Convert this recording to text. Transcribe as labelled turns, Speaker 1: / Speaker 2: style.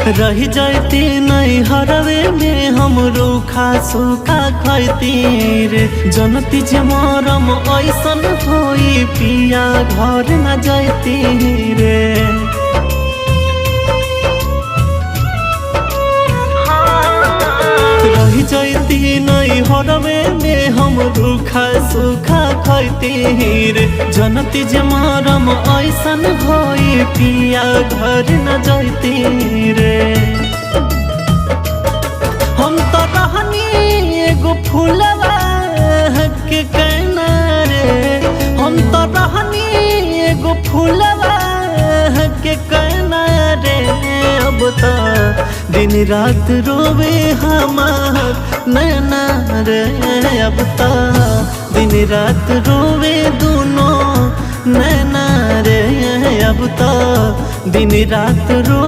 Speaker 1: रही जाती नहीं हरवे में हम रूखा सूखा खैती रे। जनती जे मरम ऐसन होई पिया घर न जाती रे। रही जाती नहीं हरवे में हम रूखा सूखा खैती रे। जनती जे मरम ऐसन होई पिया घर न जाती रे। हम तो रहनी एगो फूलवा के कहना रे। हम तो रहनी एगो फूलवा के कहना रे। अब तो दिन रात रोवे हमार नैना रे। अब तो दिन रात रोवे दोनों नैना रे। अब तो दिन रात रो